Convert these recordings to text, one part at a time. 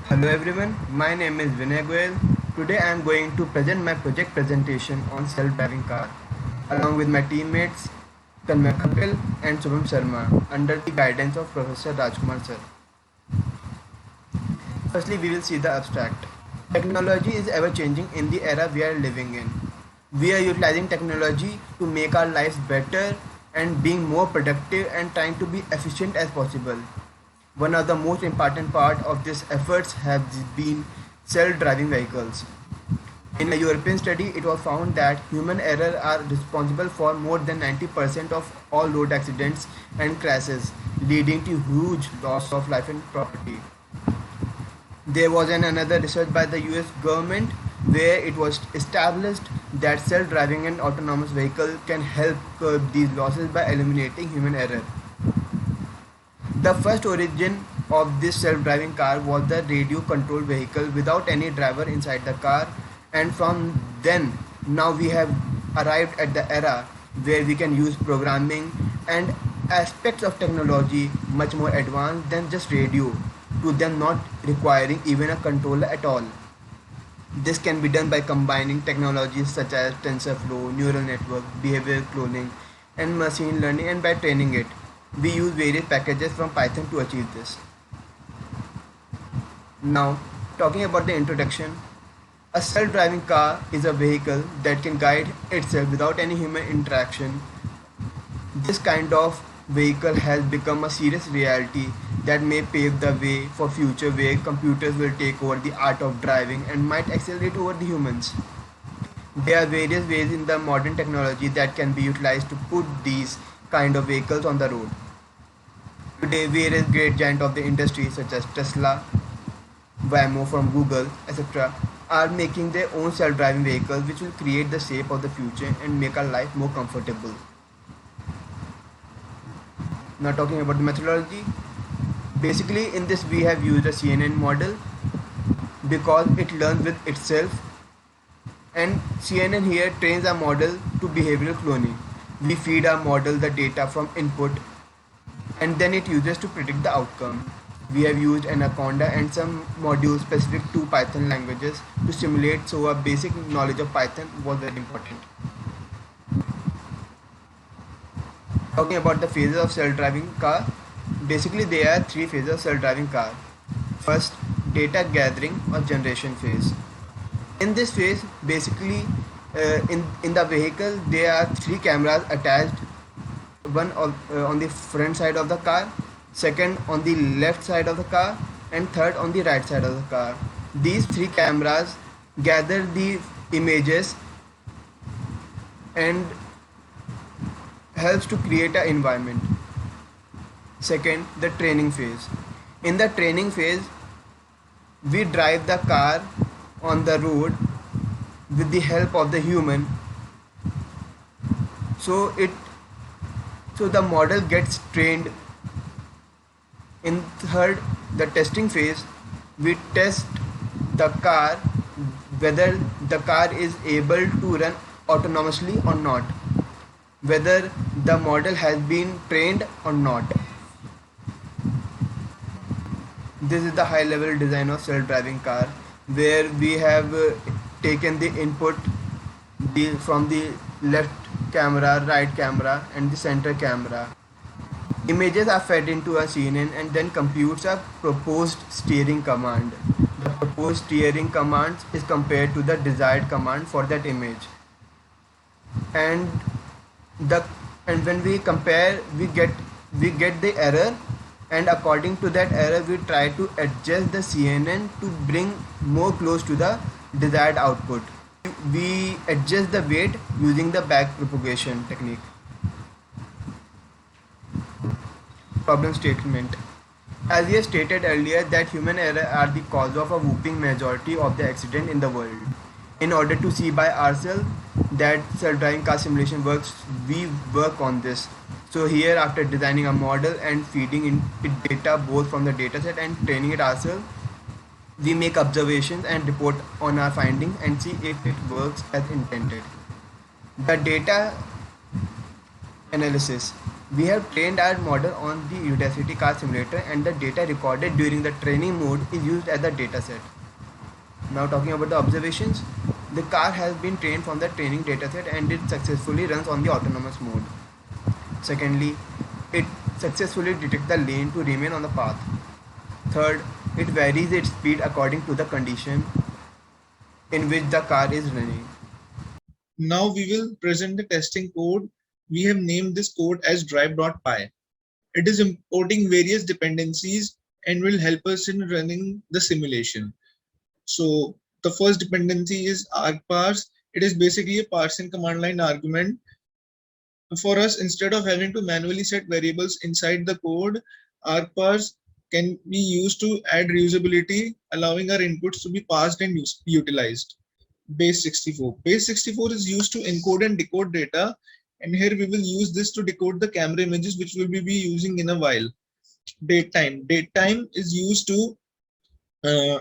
Hello everyone, my name is Vinay Goyal. Today I am going to present my project presentation on self-driving car along with my teammates Tanmay Kapil and Shubham Sharma under the guidance of Professor Rajkumar sir. Firstly, we will see the abstract. Technology is ever changing in the era we are living in. We are utilizing technology to make our lives better and being more productive and trying to be efficient as possible. One of the most important part of these efforts has been self-driving vehicles. In a European study, it was found that human error are responsible for more than 90% of all road accidents and crashes, leading to huge loss of life and property. There was another research by the US government where it was established that self-driving and autonomous vehicle can help curb these losses by eliminating human error. The first origin of this self-driving car was the radio-controlled vehicle without any driver inside the car, and from then now we have arrived at the era where we can use programming and aspects of technology much more advanced than just radio, to them not requiring even a controller at all. This can be done by combining technologies such as TensorFlow, neural network, behavior cloning, and machine learning, and by training it. We use various packages from Python to achieve this. Now, talking about the introduction, a self-driving car is a vehicle that can guide itself without any human interaction. This kind of vehicle has become a serious reality that may pave the way for future where computers will take over the art of driving and might accelerate over the humans. There are various ways in the modern technology that can be utilized to put these kind of vehicles on the road. Today, various great giants of the industry such as Tesla, Waymo from Google, etc. are making their own self-driving vehicles which will create the shape of the future and make our life more comfortable. Now talking about the methodology, basically in this we have used a CNN model because it learns with itself, and CNN here trains our model to behavioral cloning. We feed our model the data from input and then it uses to predict the outcome. We have used Anaconda and some modules specific to Python languages to simulate, so a basic knowledge of Python was very important. Talking about the phases of self-driving car, basically there are three phases of self-driving car. First, data gathering or generation phase. In this phase, basically in the vehicle there are three cameras attached, one on the front side of the car, second on the left side of the car, and third on the right side of the car. These three cameras gather the images and helps to create an environment. Second, the training phase. In the training phase, we drive the car on the road with the help of the human, so the model gets trained. In third, the testing phase, we test the car whether the car is able to run autonomously or not, whether the model has been trained or not. This is the high level design of self-driving car where we have taken the input from the left camera, right camera and the center camera. Images are fed into a CNN and then computes a proposed steering command. The proposed steering command is compared to the desired command for that image. And when we compare, we get the error, and according to that error we try to adjust the CNN to bring more close to the desired output. We adjust the weight using the back propagation technique. Problem statement. As we have stated earlier that human error are the cause of a whopping majority of the accident in the world. In order to see by ourselves that self-driving car simulation works, we work on this. So here, after designing a model and feeding it data both from the dataset and training it ourselves, we make observations and report on our findings and see if it works as intended. The data analysis. We have trained our model on the Udacity car simulator, and the data recorded during the training mode is used as the dataset. Now talking about the observations, the car has been trained from the training dataset and it successfully runs on the autonomous mode. Secondly, it successfully detects the lane to remain on the path. Third, it varies its speed according to the condition in which the car is running. Now we will present the testing code. We have named this code as drive.py. It is importing various dependencies and will help us in running the simulation. So the first dependency is argparse. It is basically a parsing command line argument. For us, instead of having to manually set variables inside the code, argparse can be used to add reusability, allowing our inputs to be passed and utilized. Base64. Base64 is used to encode and decode data, and here we will use this to decode the camera images, which we will be using in a while. Datetime. Datetime is used to uh,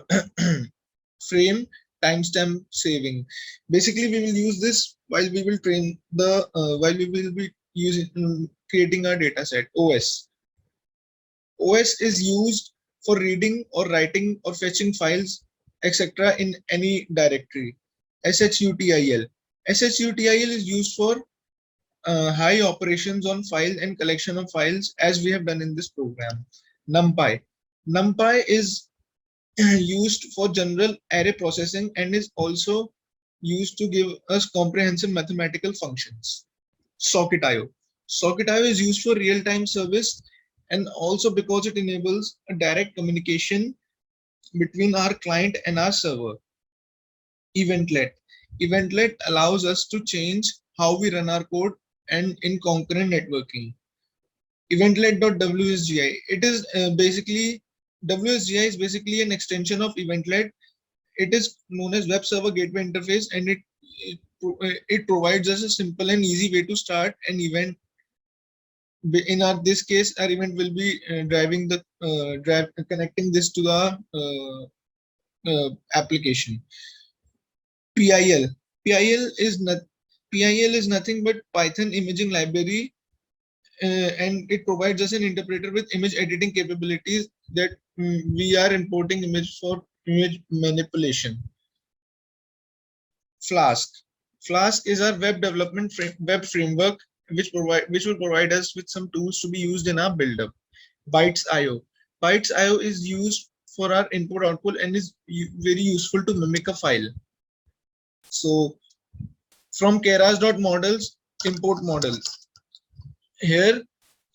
frame timestamp saving. Basically, we will use this while we will train the while we will be using creating our data set. OS is used for reading or writing or fetching files, etc. in any directory. SHUTIL. SHUTIL is used for high operations on file and collection of files, as we have done in this program. NumPy. NumPy is used for general array processing and is also used to give us comprehensive mathematical functions. Socket.io. Socket.io is used for real-time service and also because it enables a direct communication between our client and our server. Eventlet. Eventlet allows us to change how we run our code and in concurrent networking. Eventlet.wsgi. It is basically WSGI is basically an extension of Eventlet. It is known as Web Server Gateway Interface, and it provides us a simple and easy way to start an event. In this case, our event will be driving the connecting this to the application. PIL. PIL is not PIL is nothing but Python imaging library, and it provides us an interpreter with image editing capabilities that we are importing image for image manipulation. Flask. Flask is our web development web framework which will provide us with some tools to be used in our build-up. Bytes.io. Bytes.io is used for our input output and is very useful to mimic a file. So from keras.models, import model. Here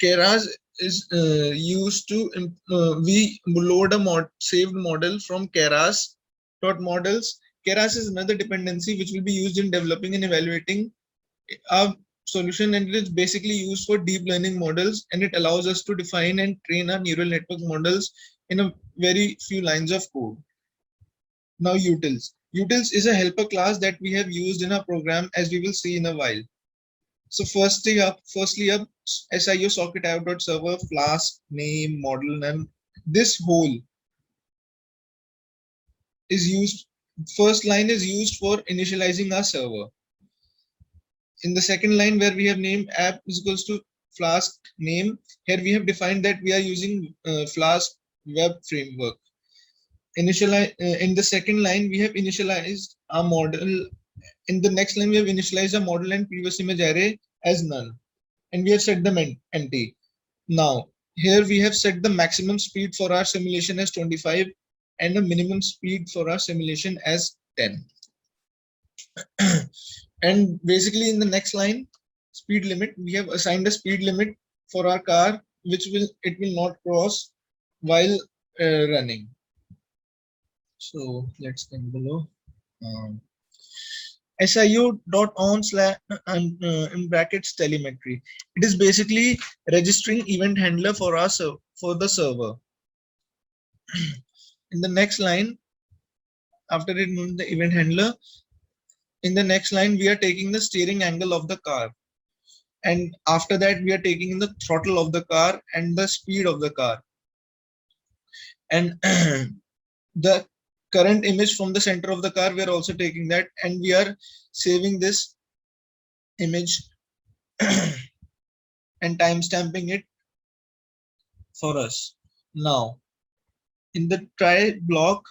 keras is used to we load a saved model from keras.models. Keras is another dependency which will be used in developing and evaluating a solution, and it is basically used for deep learning models, and it allows us to define and train our neural network models in a very few lines of code. Now utils. Utils is a helper class that we have used in our program, as we will see in a while. So firstly up, SIO socket server flask name model name. This whole is used. First line is used for initializing our server. In the second line, where we have named app is equals to flask name, here we have defined that we are using flask web framework. In the second line, we have initialized our model. In the next line, we have initialized a model and previous image array as none, and we have set them empty. Now here we have set the maximum speed for our simulation as 25 and the minimum speed for our simulation as 10. And basically in the next line, speed limit, we have assigned a speed limit for our car which will not cross while running. So let's come below. SIO.on in brackets telemetry. It is basically registering event handler for us for the server. In the next line, after it knows the event handler, in the next line we are taking the steering angle of the car, and after that we are taking the throttle of the car and the speed of the car, and the current image from the center of the car we are also taking that, and we are saving this image and timestamping it for us. Now, in the try block,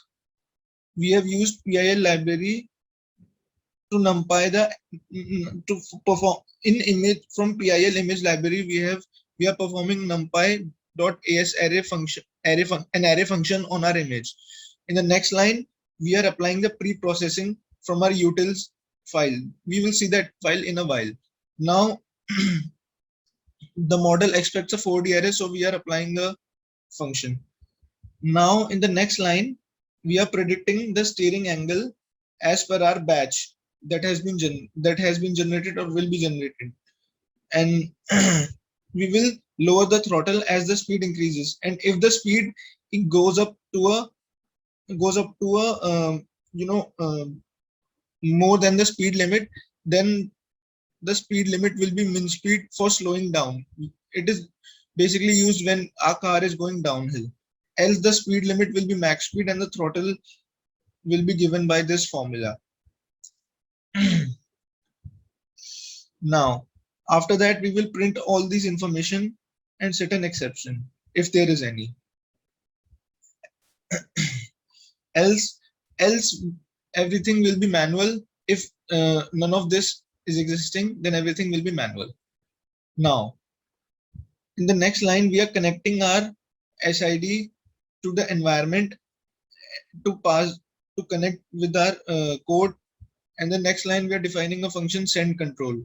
we have used PIL library to numpy the to perform in image from PIL image library. We are performing numpy dot as array function an array function on our image. In the next line, we are applying the pre-processing from our utils file. We will see that file in a while. Now the model expects a 4D array, so we are applying the function. Now in the next line, we are predicting the steering angle as per our batch that has been generated or will be generated, and we will lower the throttle as the speed increases. And if the speed it goes up to a more than the speed limit, then the speed limit will be min speed for slowing down. It is basically used when our car is going downhill. Else the speed limit will be max speed and the throttle will be given by this formula. Now, after that, we will print all these information and set an exception if there is any. else everything will be manual. If none of this is existing, then everything will be manual. Now, in the next line, we are connecting our SID to the environment to connect with our code. And the next line, we are defining a function send control.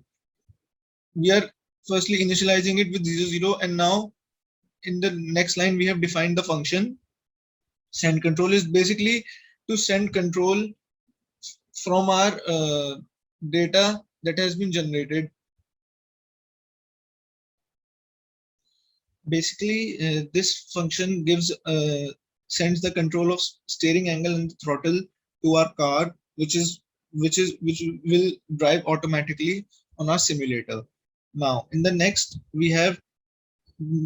We are firstly initializing it with 0, and now in the next line, we have defined the function. Send control is basically to send control from our data that has been generated. Basically, this function sends the control of steering angle and throttle to our car, which will drive automatically on our simulator. Now, in the next, we have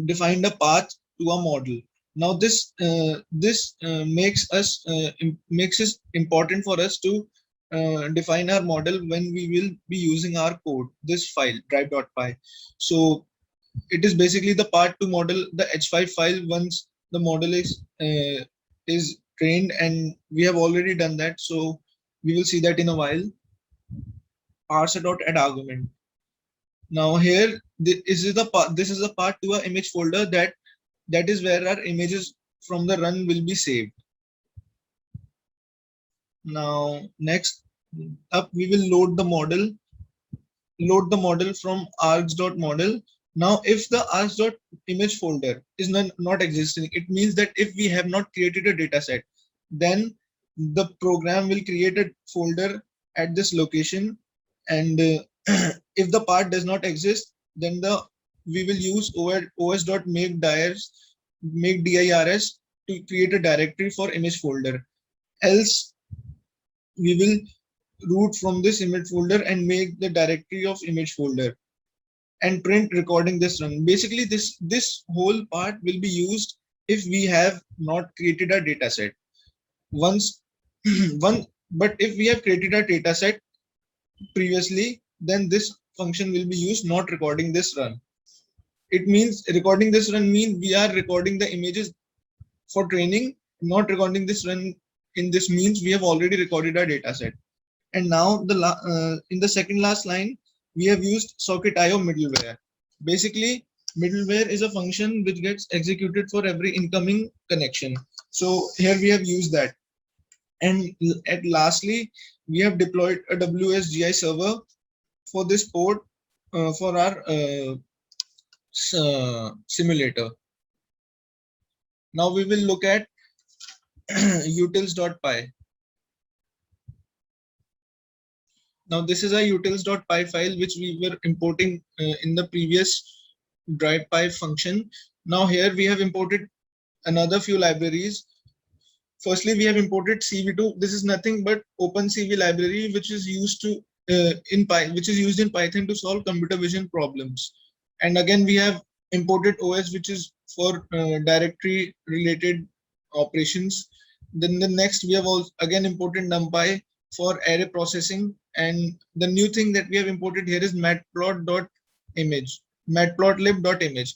defined a path to our model. Now, this makes it important for us to define our model when we will be using our code, this file drive.py. So it is basically the part to model the H5 file once the model is trained, and we have already done that. So we will see that in a while. Parser.add argument. Now here this is the part to our image folder that is where our images from the run will be saved. Now next up, we will load the model from args.model. Now if the args.image folder is not existing, it means that if we have not created a data set, then the program will create a folder at this location, and if the part does not exist, then we will use os.makeDirs to create a directory for image folder. Else we will root from this image folder and make the directory of image folder and print recording this run. Basically, this whole part will be used if we have not created a data set. But if we have created a data set previously, then this function will be used, not recording this run. It means recording this run means we are recording the images for training, not recording this run. In this means we have already recorded our data set. And now in the second last line, we have used socket.io middleware. Basically, middleware is a function which gets executed for every incoming connection. So here we have used that. And lastly, we have deployed a WSGI server for this port for our simulator. Now we will look at utils.py. Now this is a utils.py file which we were importing in the previous drive.py function. Now here we have imported another few libraries. Firstly, we have imported CV2. This is nothing but OpenCV library, which is used in Python to solve computer vision problems. And again, we have imported OS, which is for directory related operations. Then the next, we have also again imported NumPy for array processing. And the new thing that we have imported here is matplot.image. matplotlib.image.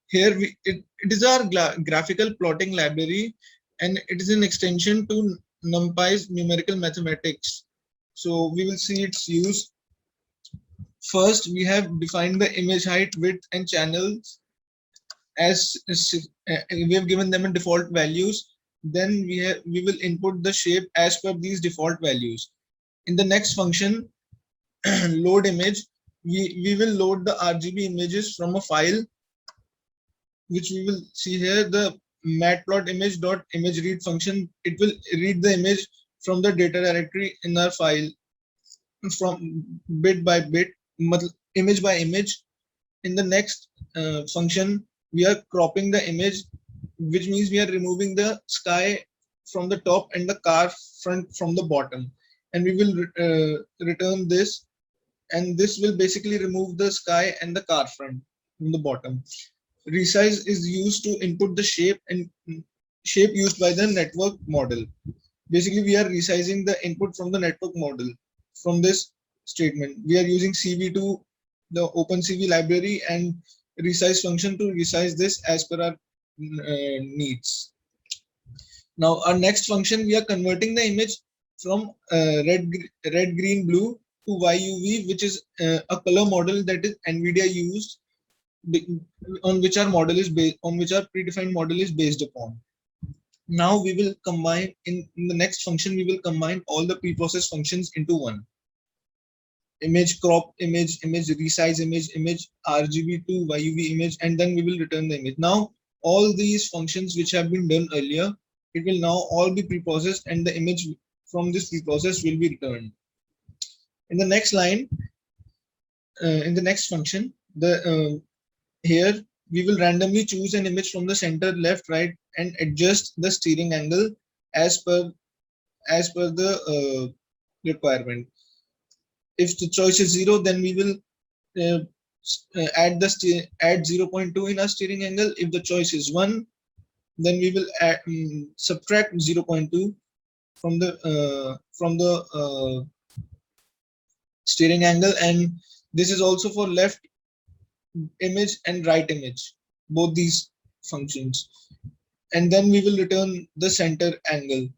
Here it is our graphical plotting library, and it is an extension to NumPy's numerical mathematics. So we will see its use. First, we have defined the image height, width, and channels as we have given them a default values. Then we will input the shape as per these default values. In the next function, load image, we will load the RGB images from a file, which we will see here. The matplot image read function, it will read the image from the data directory in our file from bit by bit, image by image. In the next function, we are cropping the image, which means we are removing the sky from the top and the car front from the bottom, and we will return this, and this will basically remove the sky and the car front from the bottom. Resize is used to input the shape and shape used by the network model. Basically, we are resizing the input from the network model. From this statement, we are using CV2, the OpenCV library, and resize function to resize this as per our needs. Now, our next function, we are converting the image from red, green, blue to YUV, which is a color model that is NVIDIA used, on which our model is based, on which our predefined model is based upon. Now we will combine in the next function, we will combine all the preprocessed functions into one. Image crop, image resize, image RGB to YUV image, and then we will return the image. Now all these functions which have been done earlier, it will now all be preprocessed, and the image from this preprocess will be returned. In the next line, in the next function, here we will randomly choose an image from the center, left, right, and adjust the steering angle as per the requirement. If the choice is 0, then we will add 0.2 in our steering angle. If the choice is 1, then we will subtract 0.2 from the steering angle, and this is also for left image and right image, both these functions. And then we will return the center angle,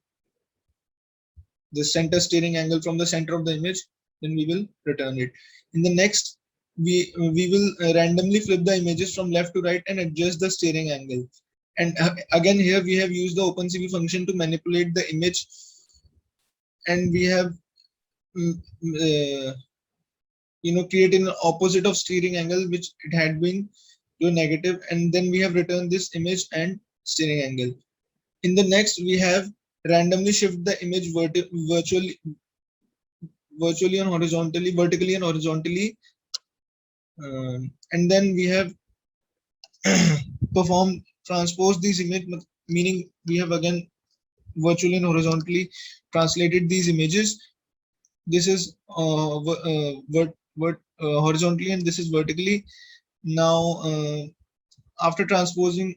the center steering angle from the center of the image, then we will return it. In the next, we will randomly flip the images from left to right and adjust the steering angle. And again, here we have used the OpenCV function to manipulate the image, and we have created an opposite of steering angle, which it had been to a negative, and then we have returned this image and steering angle. In the next, we have randomly shift the image vertically and horizontally, and then we have transpose these image, meaning we have again virtually and horizontally translated these images. This is horizontally, and this is vertically. Now, after translating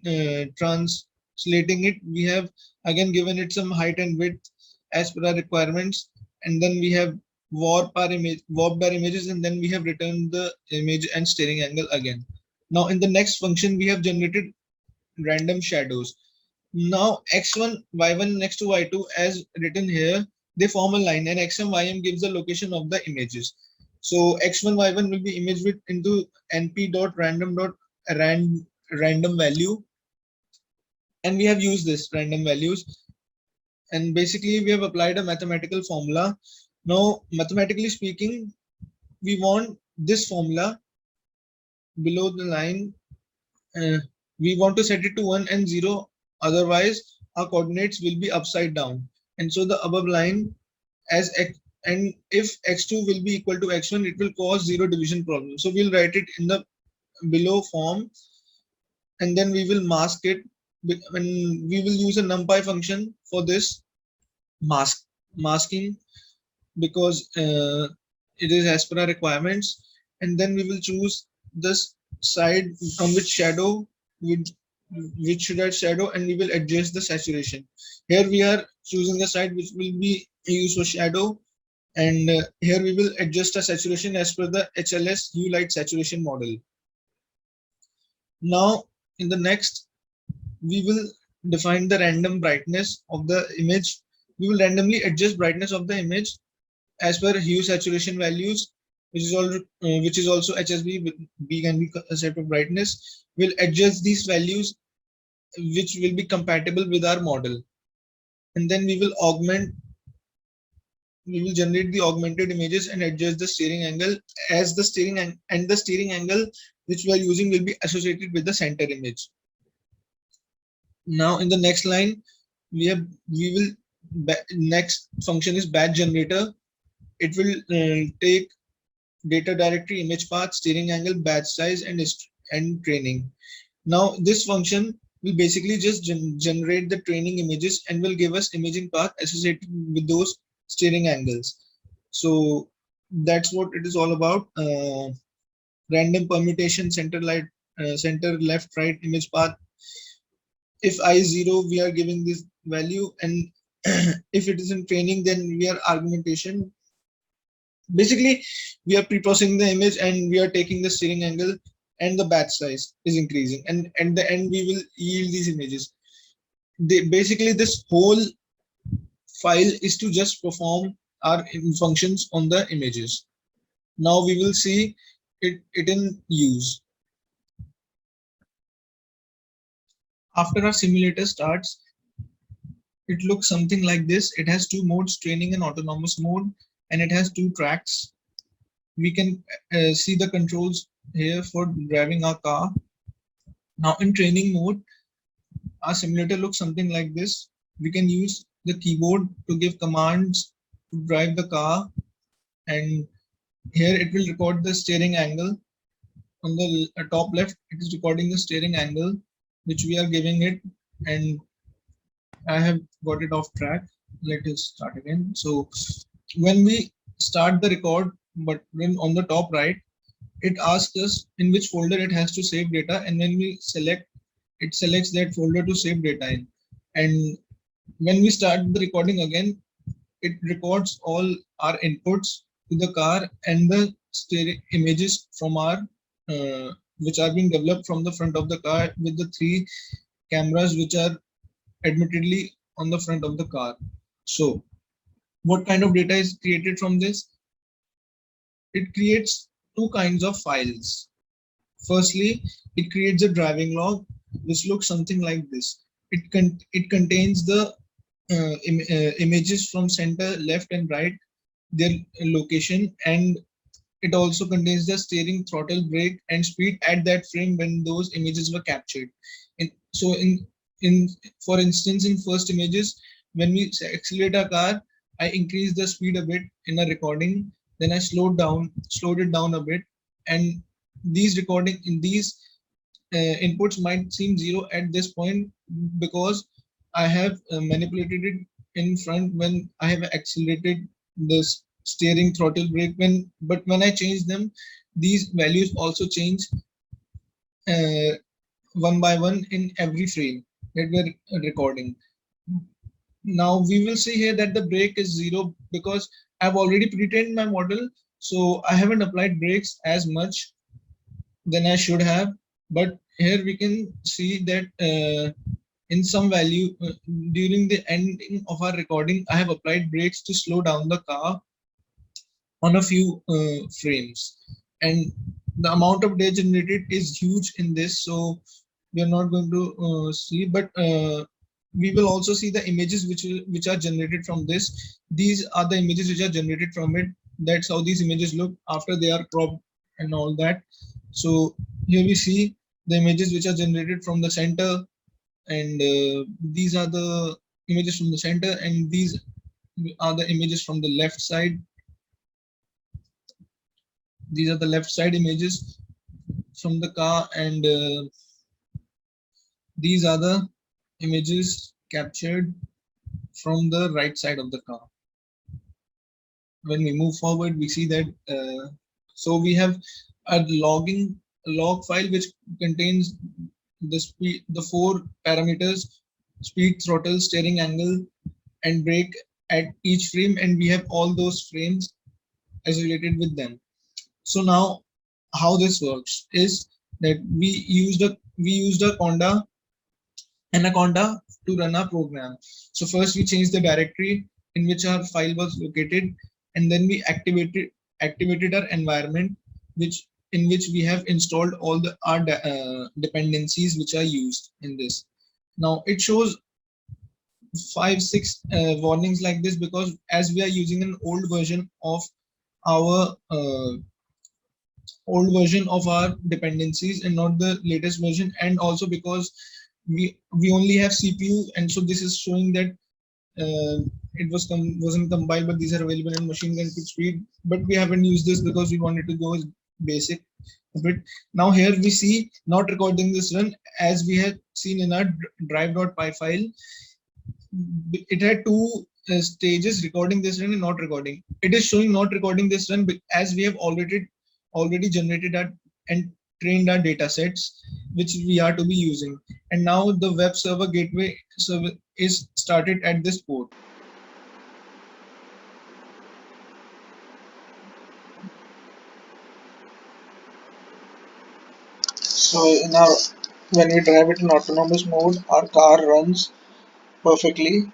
it, we have again given it some height and width as per our requirements, and then we have warped our images, and then we have returned the image and steering angle again. Now, in the next function, we have generated random shadows. Now, x1, y1 next to y2, as written here, they form a line, and xm, ym gives the location of the images. So x1, y1 will be image width into np.random value, and we have used this random values, and basically we have applied a mathematical formula. Now, mathematically speaking, we want this formula below the line. We want to set it to 1 and 0, otherwise our coordinates will be upside down. And so the above line, as x, and if x2 will be equal to x1, it will cause zero division problem. So we'll write it in the below form, and then we will mask it, and we will use a NumPy function for this masking, because it is as per our requirements. And then we will choose this side from which should add shadow, and we will adjust the saturation. Here we are choosing the side which will be used for shadow, and here we will adjust the saturation as per the HLS hue light saturation model. Now in the next, we will define the random brightness of the image. We will randomly adjust brightness of the image as per hue saturation values, which is also HSB. B can be a set of brightness. We'll adjust these values which will be compatible with our model, and then we will generate the augmented images and adjust the steering angle, as the steering angle which we are using will be associated with the center image. Now in the next line, we will next function is batch generator. It will take data directory, image path, steering angle, batch size, and training. Now this function will basically just generate the training images and will give us imaging path associated with those steering angles. So that's what it is all about. Random permutation, center left right image path. If I0, we are giving this value, and if it is in training, then we are argumentation. Basically, we are pre-processing the image and we are taking the steering angle, and the batch size is increasing, and at the end we will yield these images. Basically, this whole file is to just perform our functions on the images. Now we will see it in use. After our simulator starts, it looks something like this. It has two modes, training and autonomous mode, and it has two tracks. We can see the controls here for driving our car. Now in training mode, our simulator looks something like this. We can use the keyboard to give commands to drive the car, and here it will record the steering angle. On the top left, it is recording the steering angle which we are giving it, and I have got it off track. Let us start again. So when we start the record, but when on the top right, it asks us in which folder it has to save data, and when we select, it selects that folder to save data in. And when we start the recording again, it records all our inputs to the car and the steering images from our which are being developed from the front of the car with the three cameras which are admittedly on the front of the car. So what kind of data is created from this? It creates two kinds of files. Firstly, it creates a driving log which looks something like this. It contains the images from center, left, and right, their location, and it also contains the steering, throttle, brake, and speed at that frame when those images were captured. And so, in for instance, in first images, when we accelerate a car, I increase the speed a bit in a recording. Then I slowed it down a bit, and these inputs might seem zero at this point because I have manipulated it in front when I have accelerated this steering, throttle, brake. But when I change them, these values also change uh, one by one in every frame that we're recording. Now we will see here that the brake is zero because I've already pre-trained my model, so I haven't applied brakes as much than I should have. But here we can see that in some value during the ending of our recording, I have applied brakes to slow down the car on a few frames, and the amount of data generated is huge in this, so we are not going to see, but we will also see the images which are generated from this. These are the images which are generated from it. That's how these images look after they are cropped and all that. So here we see the images which are generated from the center, and these are the images from the center, and these are the images from the left side. These are the left side images from the car, and these are the images captured from the right side of the car. When we move forward, we see that so we have a log file which contains the speed, the four parameters: speed, throttle, steering angle, and brake at each frame, and we have all those frames associated with them. So now how this works is that we use the we used Anaconda to run our program. So first we changed the directory in which our file was located, and then we activated our environment, which in which we have installed all the our dependencies which are used in this. Now it shows 5 6 warnings like this because as we are using an our uh, old version of our dependencies and not the latest version, and also because we only have CPU, and so this is showing that it wasn't compiled, but these are available in machine learning speed. But we haven't used this because we wanted to go as basic a bit. Now here we see not recording this run, as we had seen in our drive.py file. It had two stages: recording this run and not recording. It is showing not recording this run as we have already generated our and trained our data sets which we are to be using, and now the web server gateway server is started at this port. So when we drive it in autonomous mode, our car runs perfectly.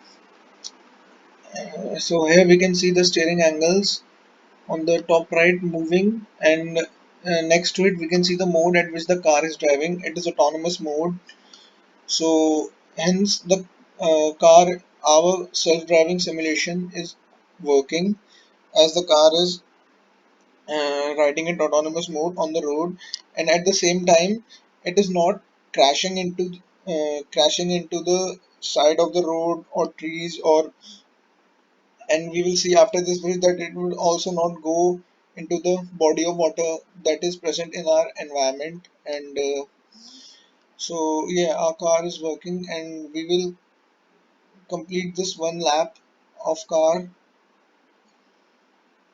So here we can see the steering angles on the top right moving, and next to it we can see the mode at which the car is driving. It is autonomous mode. So hence the our self-driving simulation is working as the car is riding in autonomous mode on the road, and at the same time it is not crashing into the side of the road or trees, or and we will see after this video that it will also not go into the body of water that is present in our environment. And so yeah, our car is working, and we will complete this one lap of car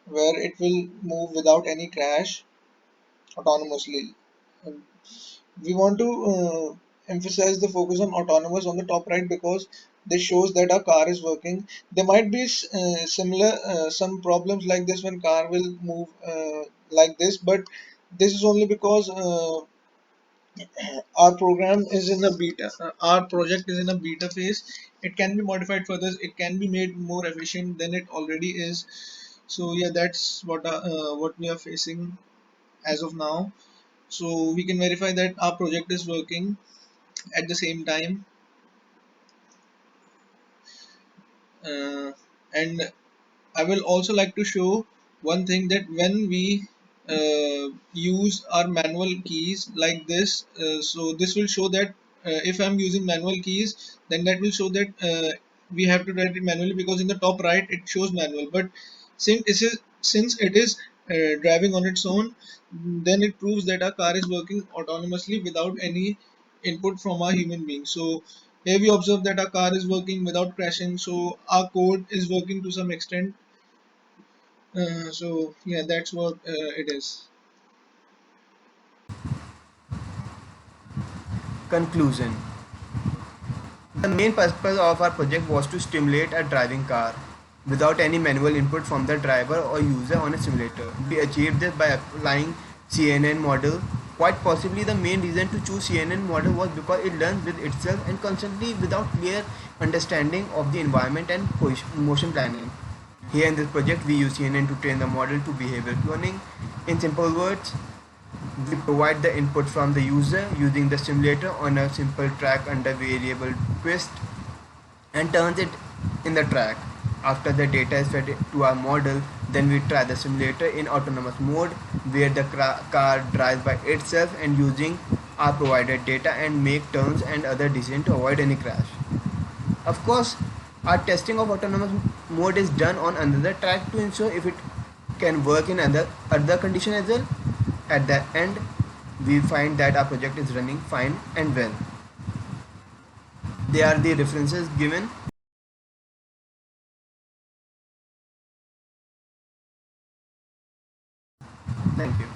where it will move without any crash autonomously. We want to emphasize the focus on autonomous on the top right because this shows that our car is working. There might be similar some problems like this when car will move like this, but this is only because our program is in a beta. Our project is in a beta phase. It can be modified further. It can be made more efficient than it already is. So yeah, that's what we are facing as of now. So we can verify that our project is working at the same time. Uh, and I will also like to show one thing, that when we use our manual keys like this, so this will show that if I'm using manual keys, then that will show that we have to write it manually, because in the top right it shows manual. But since it is driving on its own, then it proves that our car is working autonomously without any input from our human being. So here we observe that our car is working without crashing, so our code is working to some extent. So yeah, that's what it is. Conclusion. The main purpose of our project was to stimulate a driving car without any manual input from the driver or user on a simulator. We achieved this by applying CNN model. Quite possibly the main reason to choose CNN model was because it learns with itself and constantly without clear understanding of the environment and motion planning. Here in this project we use CNN to train the model to behavior cloning. In simple words, we provide the input from the user using the simulator on a simple track under variable twist and turns it in the track. After the data is fed to our model, then we try the simulator in autonomous mode where the car drives by itself and using our provided data and make turns and other decisions to avoid any crash. Of course, our testing of autonomous mode is done on another track to ensure if it can work in other condition as well. At the end, we find that our project is running fine and well. They are the references given. Thank you.